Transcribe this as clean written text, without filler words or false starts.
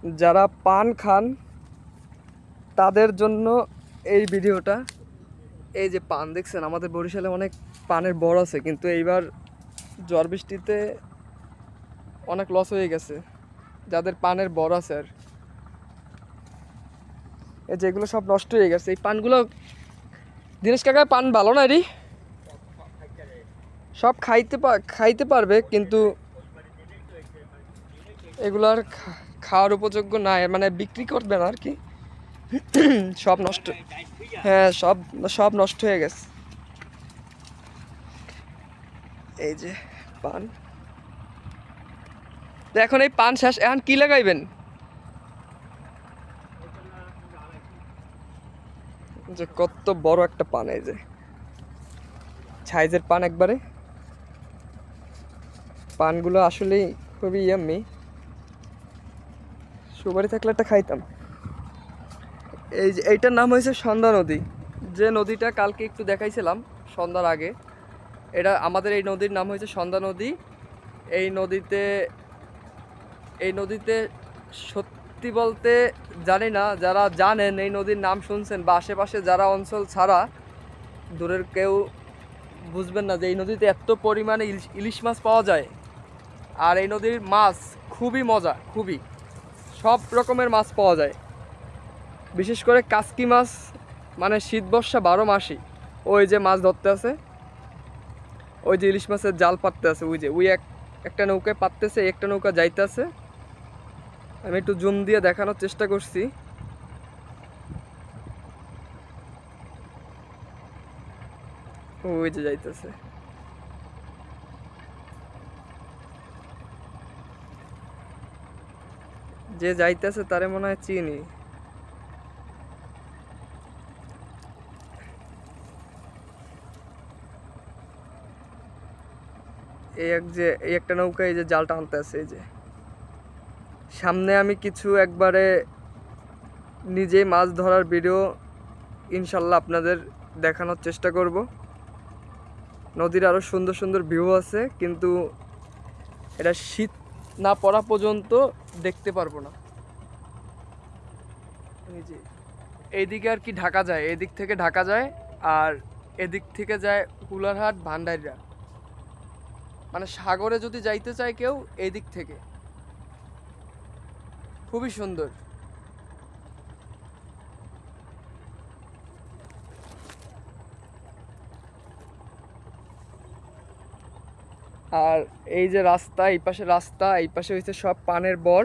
যারা পান খান তাদের জন্য এই ভিডিওটা। এই যে পান দেখছেন, আমাদের বরিশালে অনেক পানের বড় আছে, কিন্তু এইবার ঝড় বৃষ্টিতে অনেক লস হয়ে গেছে যাদের পানের বড় আছে। আর এই যেগুলো সব নষ্ট হয়ে গেছে এই পানগুলো। দিনেশ কাকা, পান ভালো না রে? সব খাইতে পারবে, কিন্তু এগুলো আর খাওয়ার উপযোগ্য না, মানে বিক্রি করবে না আর কি। সব নষ্ট। হ্যাঁ, সব সব নষ্ট হয়ে গেছে। এই যে পান, তো এখন এই পান শেষ, এখন কি লাগাইবেন? যে কত বড় একটা পান, এই যে সাইজের পান একবারে। পানগুলো আসলেই খুবই ইয়াম্মি। সুপারি থাকলে একটা খাইতাম। এই যে এইটার নাম হয়েছে সন্ধ্যা নদী, যে নদীটা কালকে একটু দেখাইছিলাম সন্ধ্যার আগে। এটা আমাদের এই নদীর নাম হয়েছে সন্ধ্যা নদী। এই নদীতে এই নদীতে সত্যি বলতে জানি না, যারা জানেন এই নদীর নাম শুনছেন বা আশেপাশে যারা অঞ্চল ছাড়া দূরের কেউ বুঝবেন না যে এই নদীতে এত পরিমাণে ইলিশ মাছ পাওয়া যায়। আর এই নদীর মাছ খুবই মজা, খুবই সব রকমের মাছ পাওয়া যায়। বিশেষ করে কাসকি মাছ, মানে শীত বর্ষা 12 মাসই ওই যে মাছ ধরতে আছে। ওই যে ইলিশ মাছের জাল পাততে আছে, ওই যে একটা নৌকায় পাততেছে, একটা নৌকা যাইতে আছে। আমি একটু জুম দিয়ে দেখানোর চেষ্টা করছি। ওই যে যাইতেছে, যে যাইতেছে তারে মনে হয় চিনি। এই একটা নৌকা এই যে জালটা আনতে আছে। এই যে সামনে আমি কিছু একবারে নিজেই মাছ ধরার ভিডিও ইনশাল্লাহ আপনাদের দেখানোর চেষ্টা করব। নদীর আরও সুন্দর সুন্দর ভিউ আছে, কিন্তু এটা শীত না পড়া পর্যন্ত দেখতে পারবো না। এই যে এইদিকে আর কি ঢাকা যায়, এদিক থেকে ঢাকা যায়, আর এদিক থেকে যায় কুলারহাট ভান্ডারিয়া। মানে সাগরে যদি যাইতে চায় কেউ, এই দিক থেকে খুবই সুন্দর। আর এই যে রাস্তা, এই পাশে রাস্তা, এই পাশে হচ্ছে সব পানের বর।